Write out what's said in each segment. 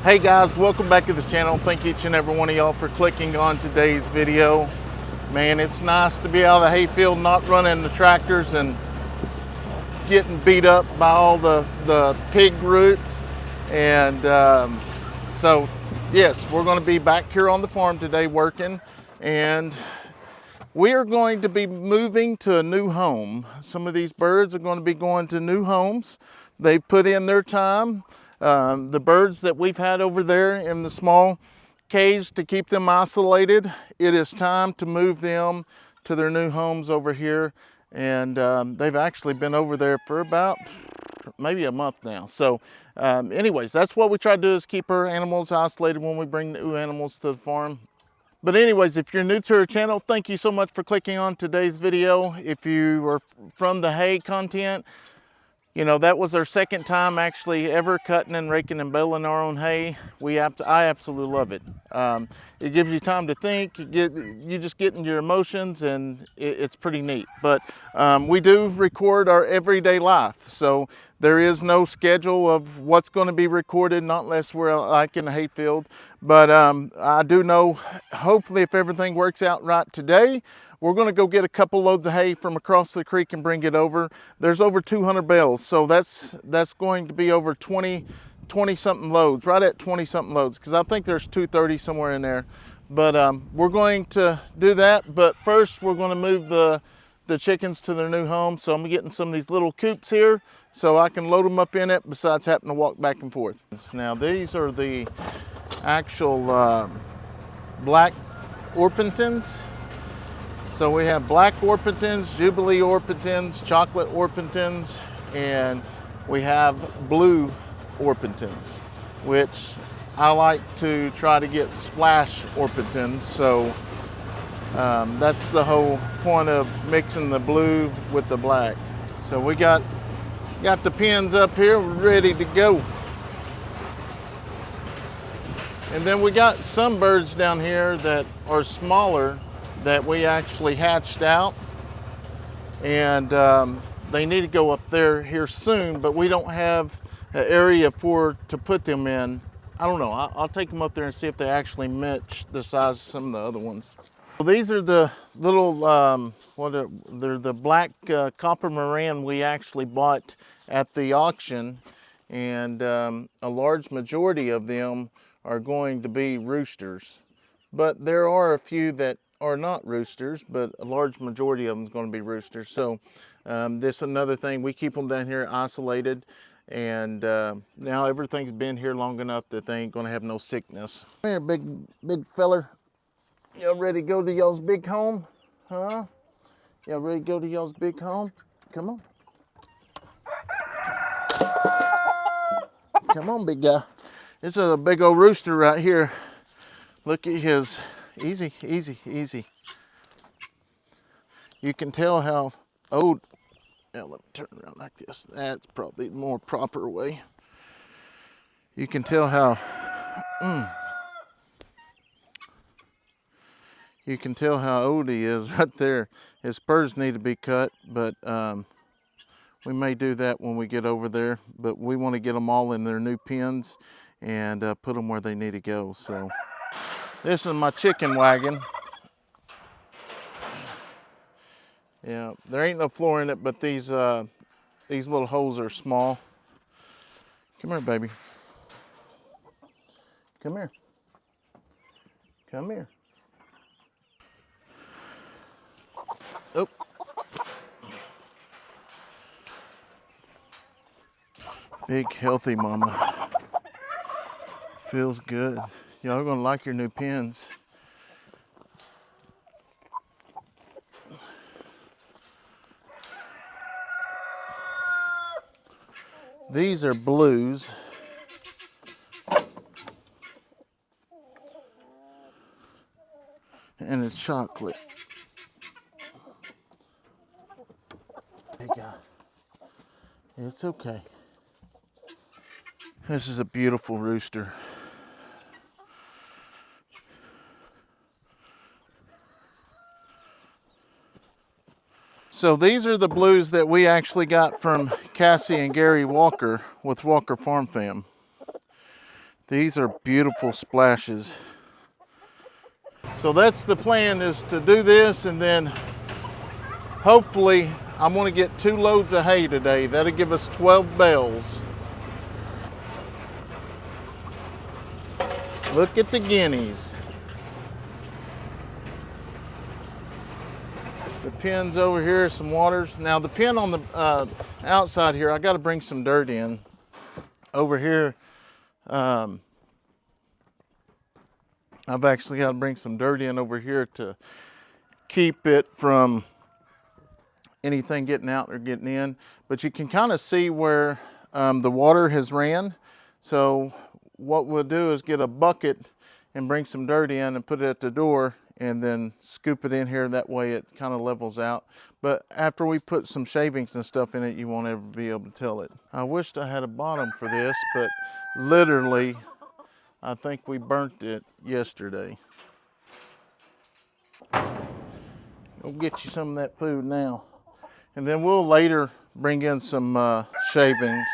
Hey guys, welcome back to the channel. Thank each and every one of y'all for clicking on today's video. Man, it's nice to be out of the hayfield, not running the tractors and getting beat up by all the pig roots. And so yes, we're going to be back here on the farm today working, and we are going to be moving to a new home. Some of these birds are going to be going to new homes. They've put in their time. The birds that we've had over there in the small cage to keep them isolated, it is time to move them to their new homes over here. And they've actually been over there for about maybe a month now. So anyways, that's what we try to do, is keep our animals isolated when we bring new animals to the farm. But anyways, if you're new to our channel, thank you so much for clicking on today's video. If you are from the hay content, you know, that was our second time actually ever cutting and raking and baling our own hay. I absolutely love it. It gives you time to think. You just get into your emotions, and it's pretty neat. But we do record our everyday life, so there is no schedule of what's going to be recorded, not unless we're like in a hayfield. But I do know, hopefully, if everything works out right today, we're going to go get a couple loads of hay from across the creek and bring it over. There's over 200 bales, so that's going to be over 20 something loads, right at 20 something loads, because I think there's 230 somewhere in there. But we're going to do that. But first, we're going to move the chickens to their new home. So I'm getting some of these little coops here so I can load them up in it, besides having to walk back and forth. Now these are the actual black Orpingtons. So we have black Orpingtons, Jubilee Orpingtons, chocolate Orpingtons, and we have blue Orpingtons, which I like to try to get splash Orpingtons. So that's the whole point of mixing the blue with the black. So we got the pins up here ready to go. And then we got some birds down here that are smaller that we actually hatched out, and they need to go up there here soon, but we don't have an area to put them in. I don't know. I'll take them up there and see if they actually match the size of some of the other ones. So these are the little, they're the black copper Moran we actually bought at the auction, and a large majority of them are going to be roosters. But there are a few that are not roosters, but a large majority of them is going to be roosters. So this is another thing. We keep them down here isolated, and now everything's been here long enough that they ain't going to have no sickness. Come here, big feller. Y'all ready to go to y'all's big home? Huh? Y'all ready to go to y'all's big home? Come on. Come on, big guy. This is a big old rooster right here. Look at his, easy, easy, easy. You can tell how old, now let me turn around like this. That's probably the more proper way. You can tell how, you can tell how old he is right there. His spurs need to be cut, but we may do that when we get over there. But we want to get them all in their new pens and put them where they need to go. So this is my chicken wagon. Yeah, there ain't no floor in it, but these little holes are small. Come here, baby. Come here. Come here. Oh. Big, healthy mama. Feels good. Y'all are gonna like your new pens. These are blues. And it's chocolate. Hey, guy. It's okay. This is a beautiful rooster. So these are the blues that we actually got from Cassie and Gary Walker with Walker Farm Fam. These are beautiful splashes. So that's the plan, is to do this, and then hopefully I'm going to get 2 loads of hay today. That'll give us 12 bales. Look at the guineas. The pen's over here, some waters. Now the pen on the outside here, I got to bring some dirt in. Over here, I've actually got to bring some dirt in over here to keep it from anything getting out or getting in. But you can kind of see where the water has ran. So what we'll do is get a bucket and bring some dirt in and put it at the door, and then scoop it in here. That way it kind of levels out. But after we put some shavings and stuff in it, you won't ever be able to tell it. I wished I had a bottom for this, but literally, I think we burnt it yesterday. Go get you some of that food now. And then we'll later bring in some shavings.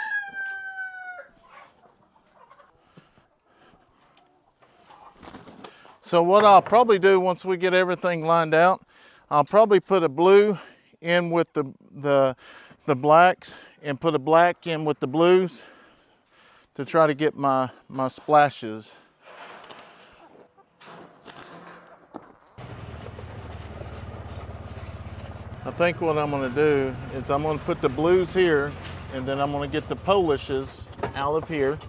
So what I'll probably do once we get everything lined out, I'll probably put a blue in with the blacks and put a black in with the blues to try to get my splashes. I think what I'm going to do is I'm going to put the blues here, and then I'm going to get the Polishes out of here,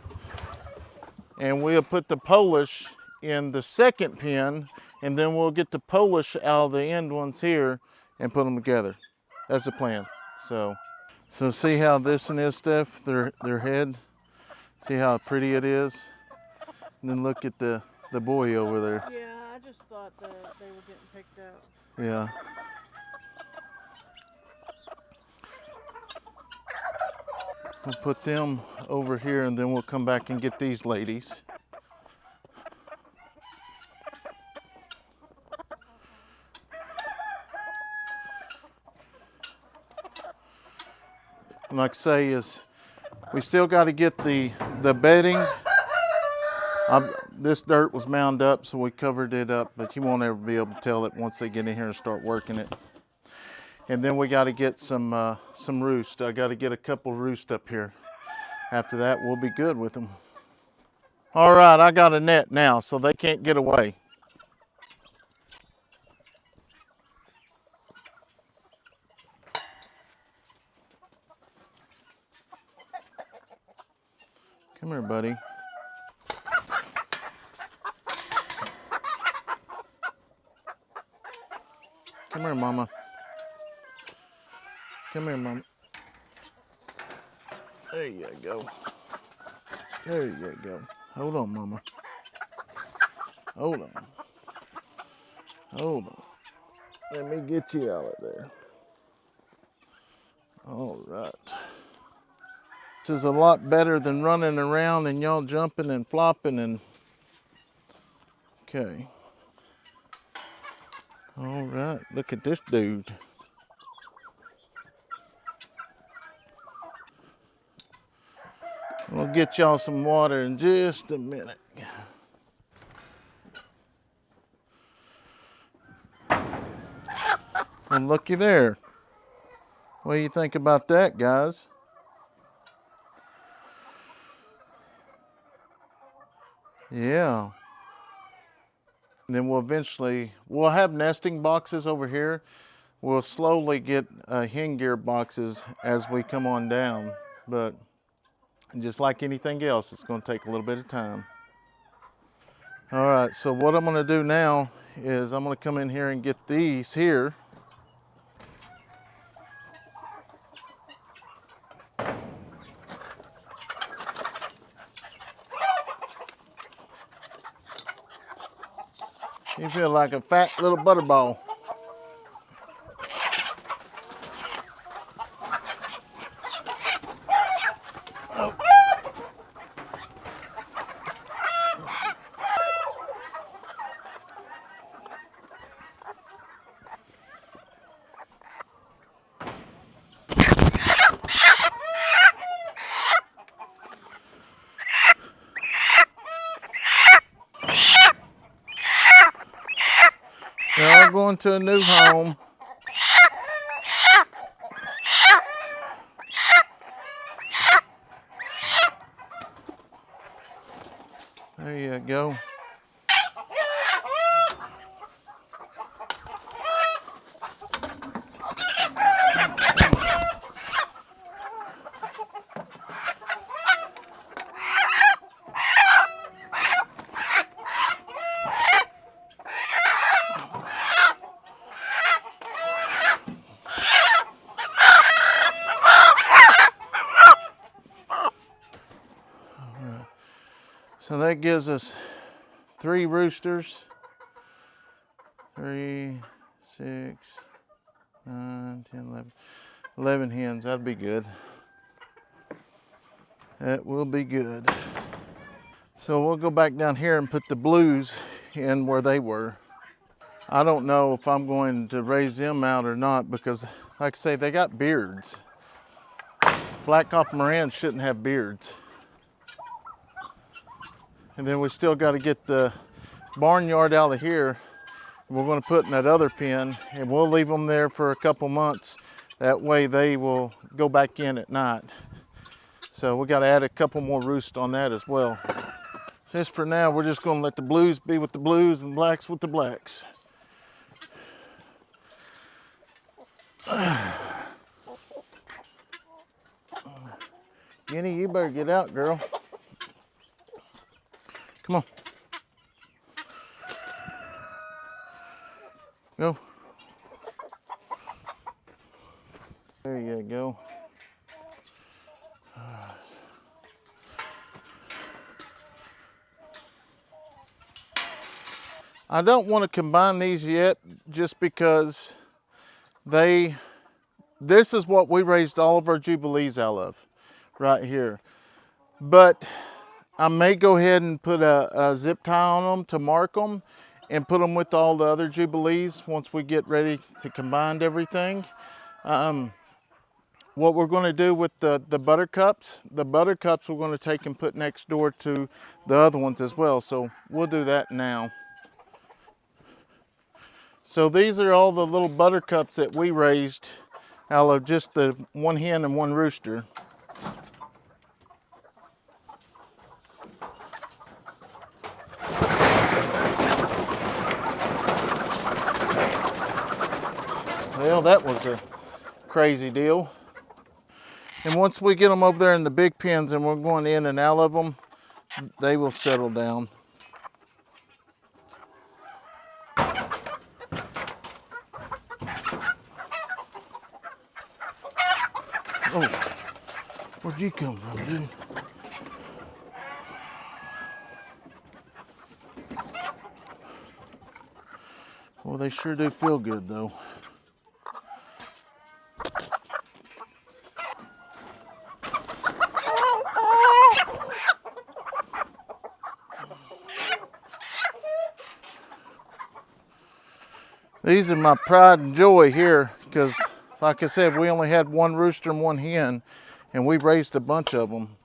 and we'll put the Polish in the second pen, and then we'll get the Polish out of the end ones here and put them together. That's the plan. So see how this and this stuff, their head, see how pretty it is? And then look at the boy over there. Yeah, I just thought that they were getting picked out. Yeah. We'll put them over here, and then we'll come back and get these ladies. And like I say, is we still got to get the bedding. This dirt was mound up, so we covered it up, but you won't ever be able to tell it once they get in here and start working it. And then we got to get some roost. I got to get a couple roost up here. After that, we'll be good with them. All right, I got a net now, so they can't get away. Come here, buddy. Come here, mama. Come here, mama. There you go. There you go. Hold on, mama. Hold on. Hold on. Let me get you out of there. All right. This is a lot better than running around and y'all jumping and flopping and... Okay. All right, look at this dude. We'll get y'all some water in just a minute. Well, looky there. What do you think about that, guys? Yeah. And then we'll have nesting boxes over here. We'll slowly get hen gear boxes as we come on down. But just like anything else, it's going to take a little bit of time. All right, so what I'm going to do now is I'm going to come in here and get these here. You feel like a fat little butterball. Oh. going to a new home. There you go. So that gives us 3 roosters, 3, 6, 9, 10, 11, 11 hens. That'd be good. That will be good. So we'll go back down here and put the blues in where they were. I don't know if I'm going to raise them out or not because, like I say, they got beards. Black copper Morans shouldn't have beards. And then we still got to get the barnyard out of here. We're going to put in that other pen, and we'll leave them there for a couple months. That way they will go back in at night. So we got to add a couple more roosts on that as well. So just for now, we're just going to let the blues be with the blues and blacks with the blacks. Jenny, you better get out, girl. Come on. Go. There you go. I don't want to combine these yet just because this is what we raised all of our Jubilees out of right here. But I may go ahead and put a zip tie on them to mark them and put them with all the other Jubilees once we get ready to combine everything. What we're going to do with the buttercups we're going to take and put next door to the other ones as well. So we'll do that now. So these are all the little buttercups that we raised out of just the 1 hen and 1 rooster. Well, that was a crazy deal. And once we get them over there in the big pens and we're going in and out of them, they will settle down. Oh, where'd you come from, dude? Well, they sure do feel good, though. These are my pride and joy here because, like I said, we only had 1 rooster and 1 hen, and we raised a bunch of them.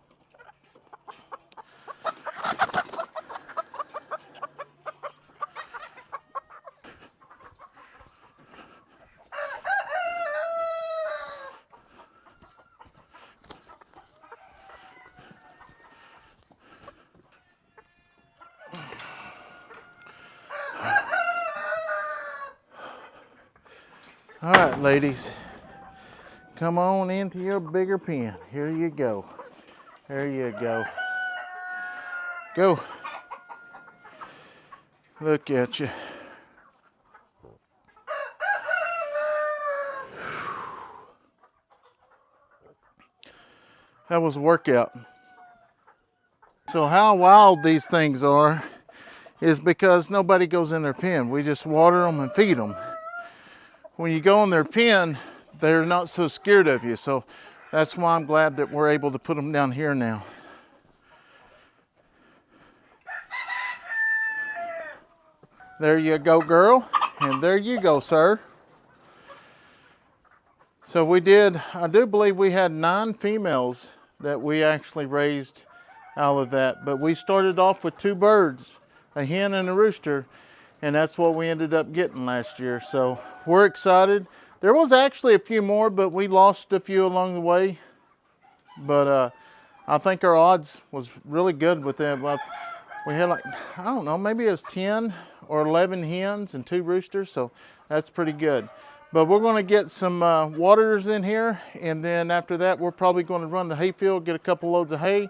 All right, ladies, come on into your bigger pen. Here you go. There you go. Go. Look at you. That was a workout. So how wild these things are is because nobody goes in their pen. We just water them and feed them. When you go in their pen, they're not so scared of you. So that's why I'm glad that we're able to put them down here now. There you go, girl. And there you go, sir. So I do believe we had 9 females that we actually raised out of that. But we started off with 2 birds, a hen and a rooster. and that's what we ended up getting last year. So we're excited. There was actually a few more, but we lost a few along the way. But I think our odds was really good with them. We had like, I don't know, maybe it was 10 or 11 hens and 2 roosters, so that's pretty good. But we're gonna get some waters in here, and then after that, we're probably gonna run the hayfield, get a couple loads of hay,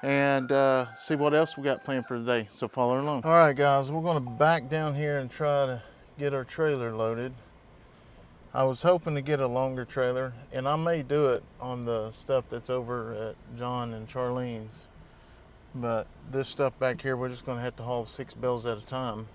and see what else we got planned for today. So follow along. All right, guys, we're gonna back down here and try to get our trailer loaded. I was hoping to get a longer trailer, and I may do it on the stuff that's over at John and Charlene's. But this stuff back here, we're just gonna have to haul 6 bales at a time.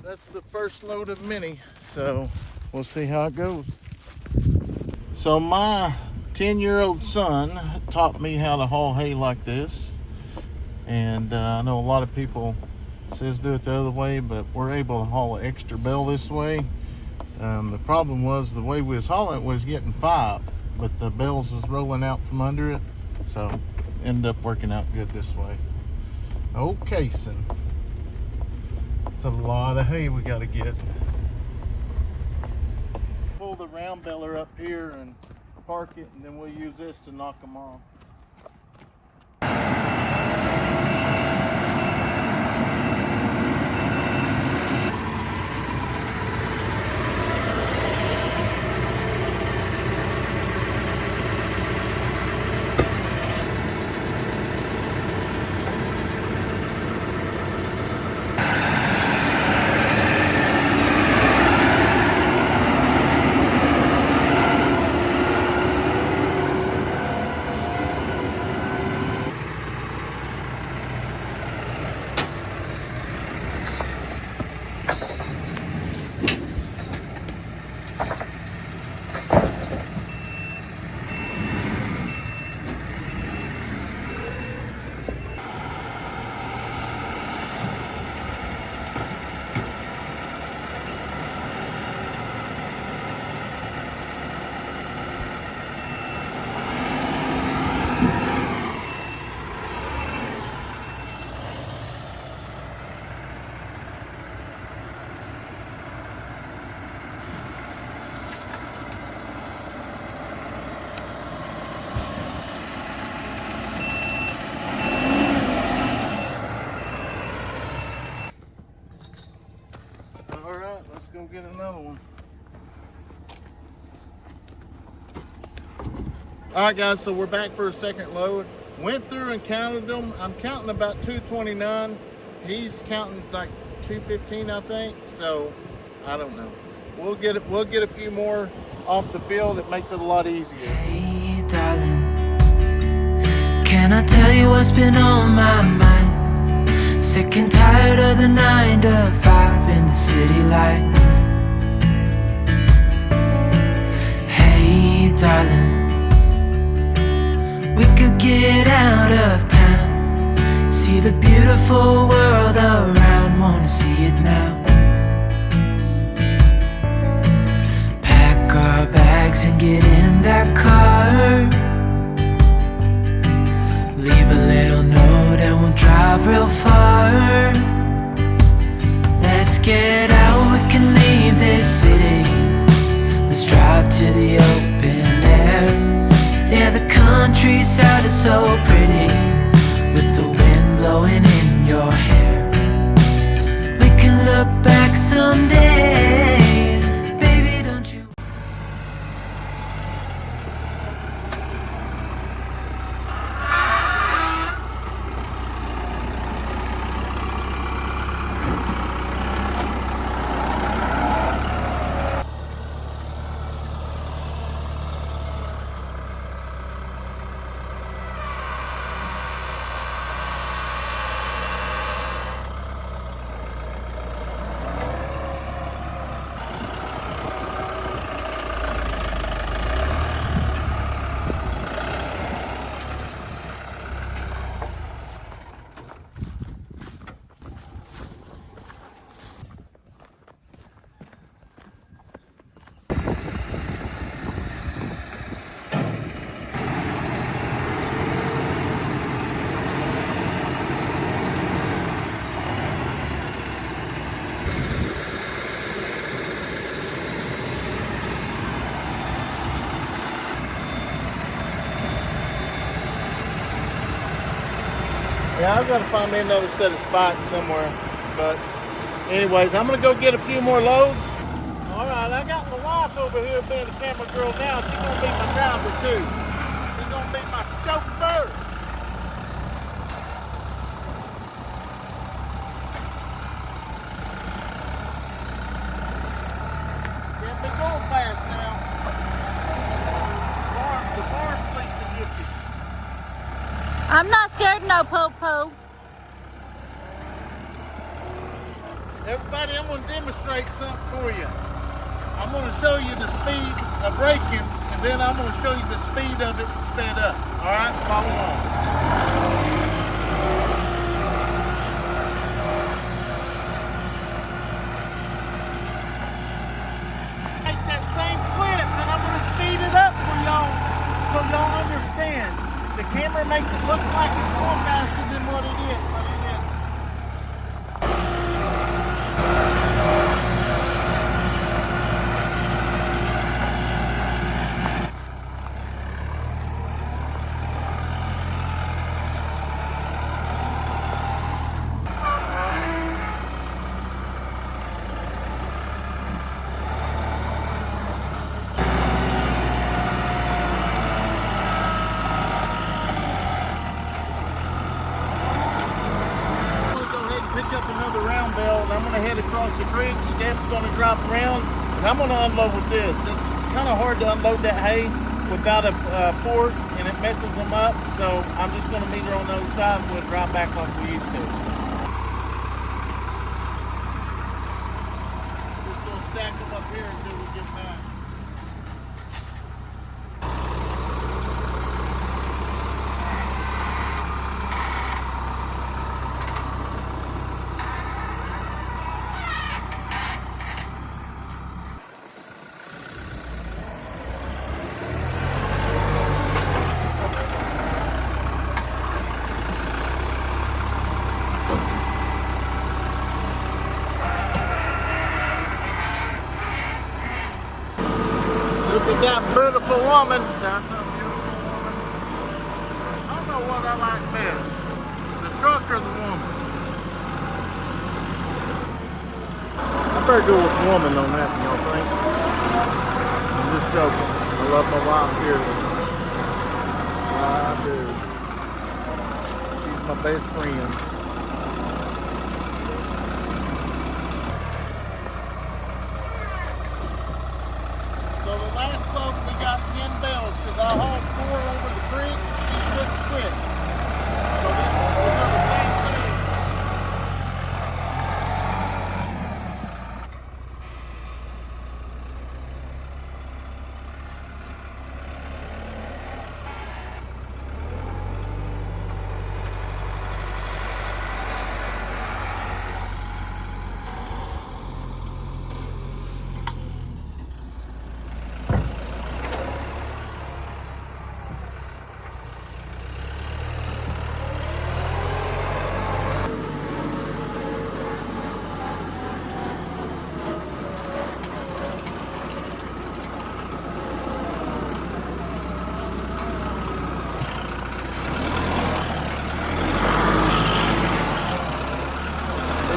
That's the first load of mini, so we'll see how it goes. So my 10-year-old son taught me how to haul hay like this, and I know a lot of people says do it the other way, but we're able to haul an extra bale this way. The problem was the way we was hauling it was getting 5, but the bales was rolling out from under it, so ended up working out good this way. Oh, Kayson. That's a lot of hay we got to get. Pull the round baler up here and park it, and then we'll use this to knock them off. Go get another one. All right, guys, so we're back for a second load. Went through and counted them. I'm counting about 229. He's counting like 215, I think. So I don't know. We'll get a few more off the field. It makes it a lot easier. Hey, darling, can I tell you what's been on my mind? Sick and tired of the 9 to 5 in the city life. Darling, we could get out of town, see the beautiful world around, wanna see it now. Pack our bags and get in that car, leave a little note and we'll drive real far. Let's get out, we can leave this city, let's drive to the open air. Yeah, the countryside is so pretty, with the wind blowing in your hair. We can look back someday, baby, don't you? Yeah, I've got to find me another set of spikes somewhere. But anyways, I'm going to go get a few more loads. All right, I got my wife over here being a camera girl now. She's going to be my driver too. She's going to be my chauffeur. Can't be going fast now. The farm police will get you. I'm not scared of no po-po. Everybody, I'm going to demonstrate something for you. I'm going to show you the speed of braking, and then I'm going to show you the speed of it sped up. All right, follow along. Take that same clip, and I'm going to speed it up for y'all, so y'all understand. The camera makes it look like it's going faster than what it is, but it isn't. head across the creek. Steph's gonna drop around, and I'm gonna unload with this. It's kind of hard to unload that hay without a fork, and it messes them up. So I'm just gonna meet her on the other side and we'll drop back like we used to. Just gonna stack them up here until we get back. Look at that beautiful woman. That's a beautiful woman. I don't know what I like best, the truck or the woman. I better go with woman on that, y'all think? I'm just joking. I love my wife dearly. I do. She's my best friend. So the last load we got 10 bales because I hauled 4 over the creek and took 6. So this is the same thing.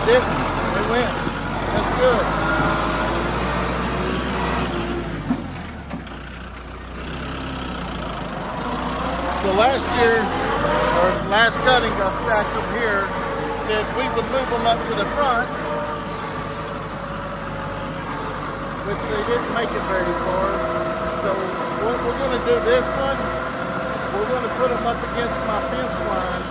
Didn't. It went. That's good. So last year, or last cutting, I stacked them here. Said we would move them up to the front, which they didn't make it very far. So what we're going to do this one, we're going to put them up against my fence line,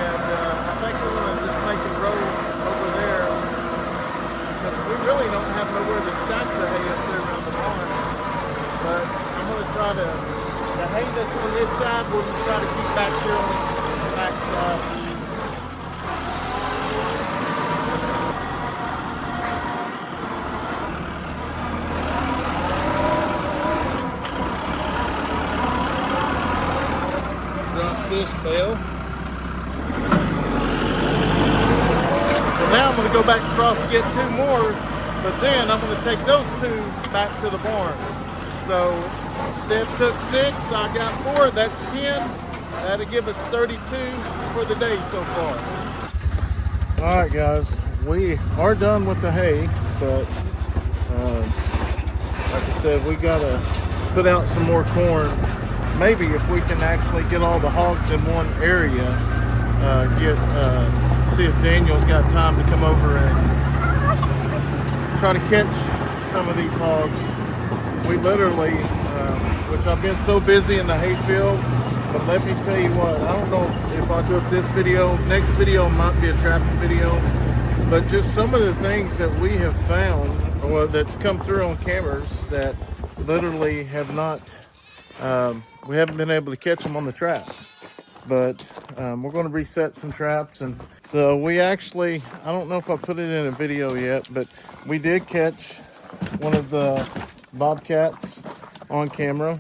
and I think we're going to just make it roll over there, because we really don't have nowhere to stack the hay up there around the barn. But I'm going to try to, the hay that's on this side, we're going to try to keep back here on the back side. Drop this bale. Now I'm going to go back across and get 2 more, but then I'm going to take those 2 back to the barn. So Steph took 6, I got 4, that's 10. That'll give us 32 for the day so far. All right, guys, we are done with the hay, but like I said, we got to put out some more corn. Maybe if we can actually get all the hogs in one area, see if Daniel's got time to come over and try to catch some of these hogs. We literally, which I've been so busy in the hayfield, but let me tell you what, I don't know if I'll do it this video. Next video might be a trapping video, but just some of the things that we have found, or that's come through on cameras that literally have not, we haven't been able to catch them on the traps. But we're going to reset some traps, and so we actually, I don't know if I put it in a video yet, but we did catch one of the bobcats on camera.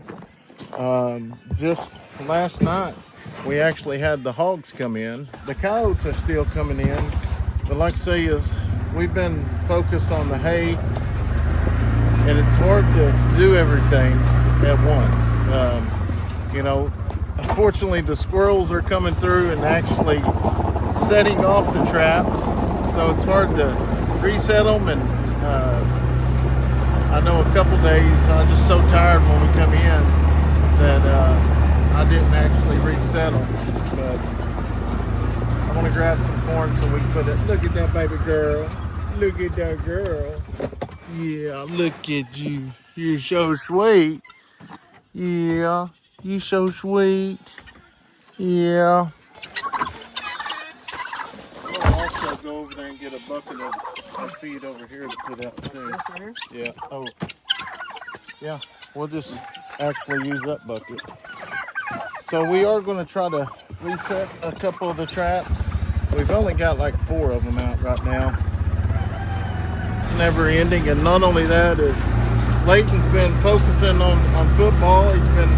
Just last night we actually had the hogs come in. The coyotes are still coming in, but like I say, is we've been focused on the hay, and it's hard to do everything at once. You know, unfortunately, the squirrels are coming through and actually setting off the traps, so it's hard to reset them. And I know a couple days I was just so tired when we come in that I didn't actually reset them. But I want to grab some corn so we can put it. Look at that baby girl. Look at that girl. Yeah, look at you. You're so sweet. Yeah, you so sweet. Yeah. We'll also go over there and get a bucket of feed over here to put out too. Yeah. Oh. Yeah. We'll just actually use that bucket. So we are going to try to reset a couple of the traps. We've only got like 4 of them out right now. It's never ending, and not only that is Leighton's been focusing on football. He's been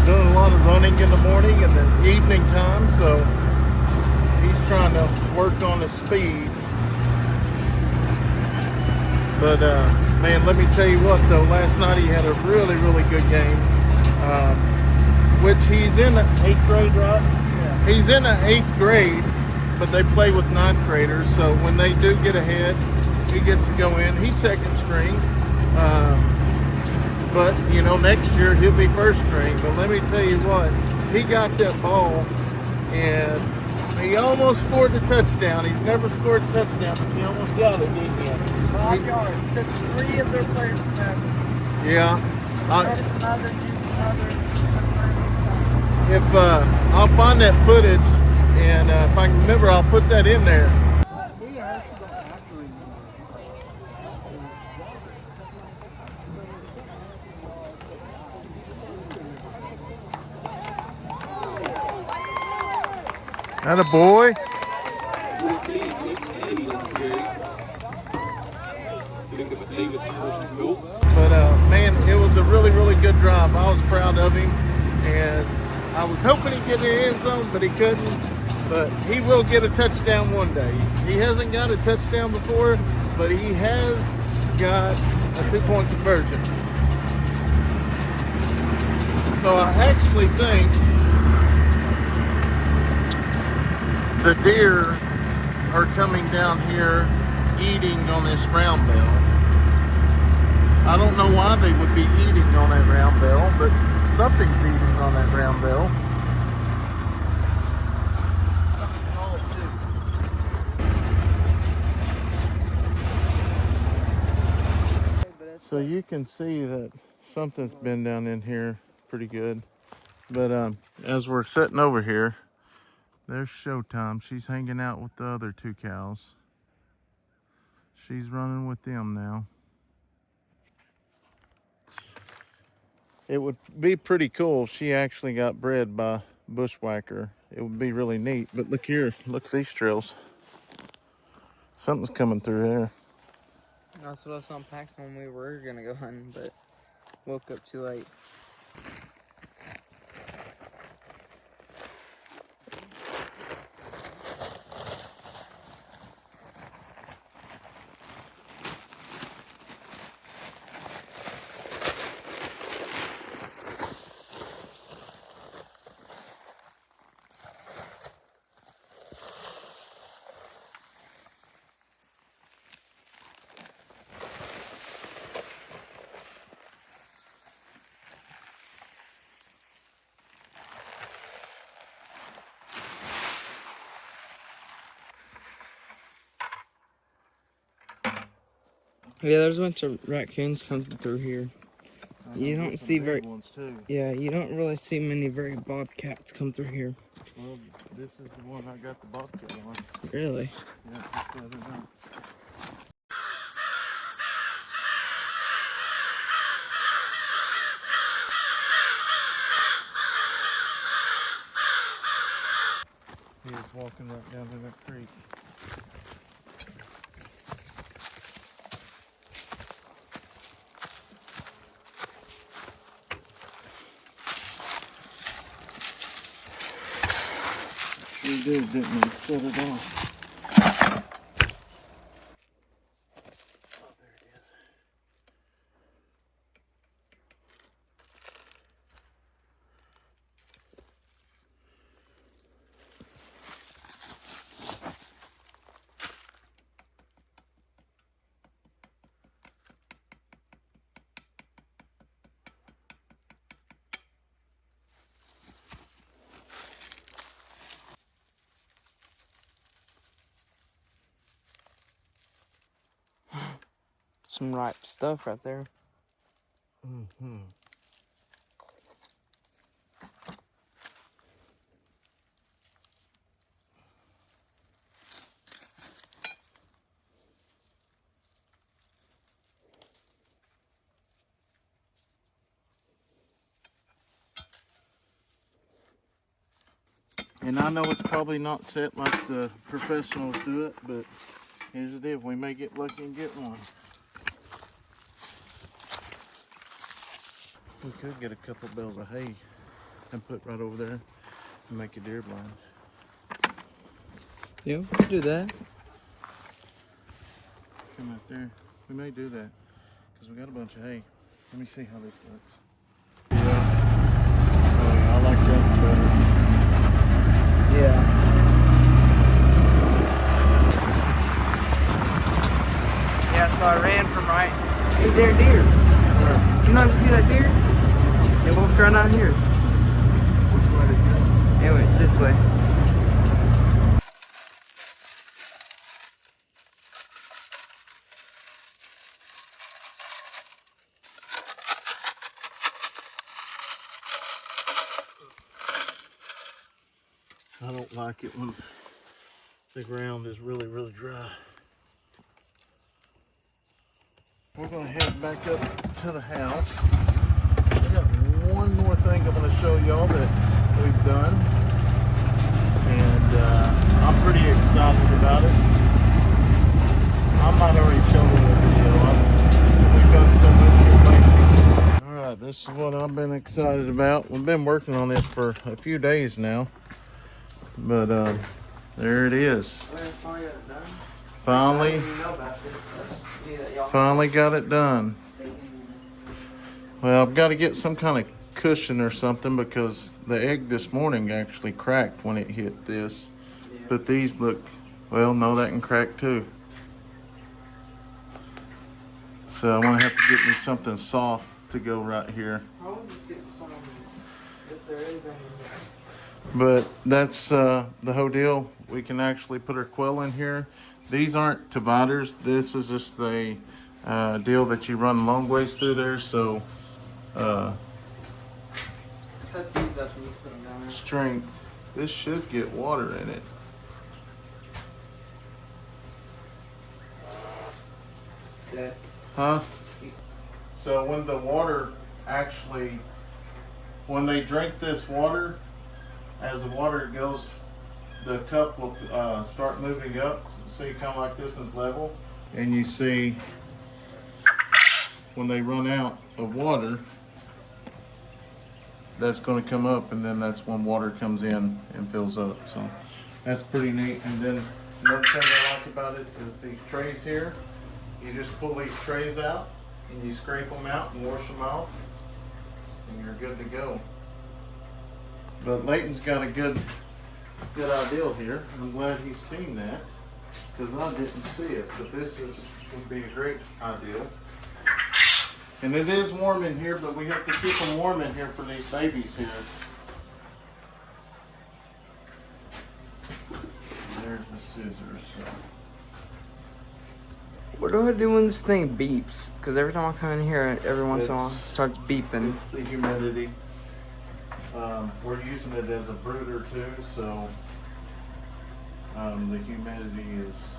doing a lot of running in the morning and the evening time, so he's trying to work on his speed. But man, let me tell you what though, last night he had a really, really good game. Which he's in the 8th grade, right? Yeah. He's in the 8th grade, but they play with 9th graders, so when they do get ahead, he gets to go in. He's 2nd string. But, you know, next year he'll be 1st string. But let me tell you what, he got that ball and he almost scored the touchdown. He's never scored a touchdown, but he almost got it, didn't he? 5 yards. Took 3 of their players to tackle. Yeah. If I'll find that footage, and if I can remember, I'll put that in there. Atta boy. But man, it was a really, really good drive. I was proud of him, and I was hoping he'd get in the end zone, but he couldn't. But he will get a touchdown one day. He hasn't got a touchdown before, but he has got a 2-point conversion. So I actually think the deer are coming down here eating on this round bell. I don't know why they would be eating on that round bell, but something's eating on that round bell. Something's all too. So you can see that something's been down in here pretty good. But as we're sitting over here, there's Showtime. She's hanging out with the other 2 cows. She's running with them now. It would be pretty cool if she actually got bred by Bushwhacker. It would be really neat. But look here, look at these trails. Something's coming through there. That's what I was on Pax when we were gonna go hunting, but woke up too late. Yeah, there's a bunch of raccoons coming through here. You don't see very ones too. Yeah, you don't really see many very bobcats come through here. Well, this is the one I got the bobcat on. Really? Yeah, just the other night. He was walking right down to that creek. We did, didn't we? Set it off. some ripe stuff right there. Mm-hmm. And I know it's probably not set like the professionals do it, but here's the deal. We may get lucky and get one. We could get a couple bales of hay and put right over there and make a deer blind. Yeah, we could do that. Come out there. We may do that because we got a bunch of hay. Let me see how this works. Yeah. Oh yeah, I like that better. Yeah. Yeah, so I ran from right. Hey there, deer. Did you not just see that deer? It walked right out here. Which way did it go? It went this way. I don't like it when the ground is really, really dry. We're gonna head back up to the house. I got one more thing I'm gonna show y'all that we've done. And I'm pretty excited about it. I might already show you the video. We've done so much here lately. All right, this is what I've been excited about. We've been working on this for a few days now. But there it is. Finally got it done. Well, I've got to get some kind of cushion or something because the egg this morning actually cracked when it hit this. But these look, well, no, that can crack too. So I'm going to have to get me something soft to go right here. I'll just get some, if there is any. But that's the whole deal. We can actually put our quail in here. These aren't dividers. This is just a deal that you run long ways through there. So Cut these up and you put them down there. strength. This should get water in it. Yeah. Huh? So when the water actually, when they drink this water, as the water goes, the cup will start moving up. See, kind of like this is level. And you see when they run out of water, that's going to come up, and then that's when water comes in and fills up. So that's pretty neat. And then another thing I like about it is these trays here. You just pull these trays out and you scrape them out and wash them off, and you're good to go. But Leighton's got a good idea here. I'm glad he's seen that because I didn't see it. But this would be a great idea. And it is warm in here, but we have to keep them warm in here for these babies here. There's the scissors. So. What do I do when this thing beeps? Because every time I come in here, every once in a while, it starts beeping. It's the humidity. We're using it as a brooder too, so the humidity is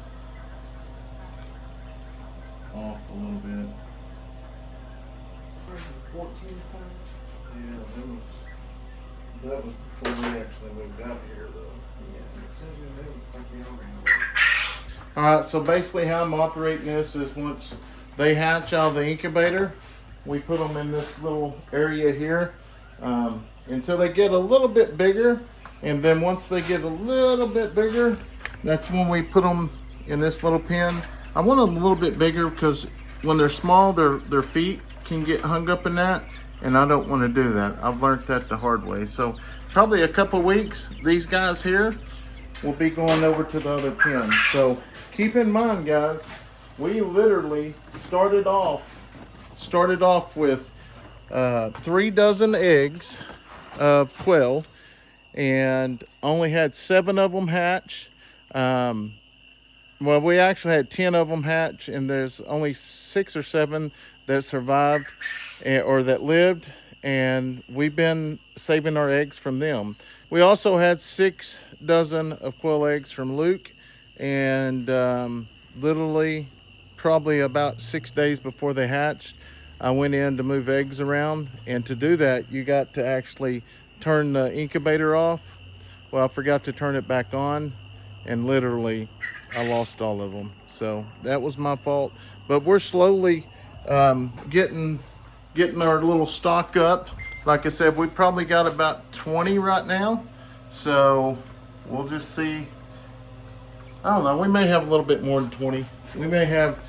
off a little bit. 14 pounds? Yeah, that was before we actually moved out here though. Alright, so basically how I'm operating this is once they hatch out of the incubator, we put them in this little area here until they get a little bit bigger, and then once they get a little bit bigger, that's when we put them in this little pen. I want them a little bit bigger because when they're small, their feet can get hung up in that, and I don't want to do that. I've learned that the hard way. So probably a couple weeks, these guys here will be going over to the other pen. So keep in mind, guys, we literally started off with 3 dozen eggs of quail and only had 7 of them hatch. Well, we actually had 10 of them hatch, and there's only 6 or 7 that survived or that lived, and we've been saving our eggs from them. We also had 6 dozen of quail eggs from Luke, and literally probably about 6 days before they hatched, I went in to move eggs around, and to do that, you got to actually turn the incubator off. Well, I forgot to turn it back on, and literally I lost all of them. So that was my fault. But we're slowly getting our little stock up. Like I said, we probably got about 20 right now. So we'll just see. I don't know, we may have a little bit more than 20. We may have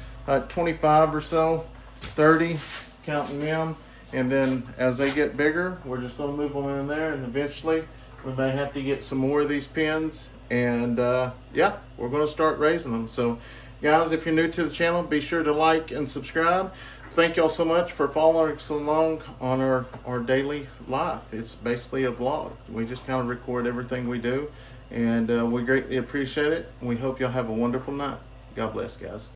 25 or so, 30, counting them. And then as they get bigger, we're just gonna move them in there, and eventually we may have to get some more of these pens. And yeah, we're gonna start raising them. So guys, if you're new to the channel, be sure to like and subscribe. Thank y'all so much for following us along on our daily life. It's basically a vlog. We just kind of record everything we do, and we greatly appreciate it. We hope y'all have a wonderful night. God bless, guys.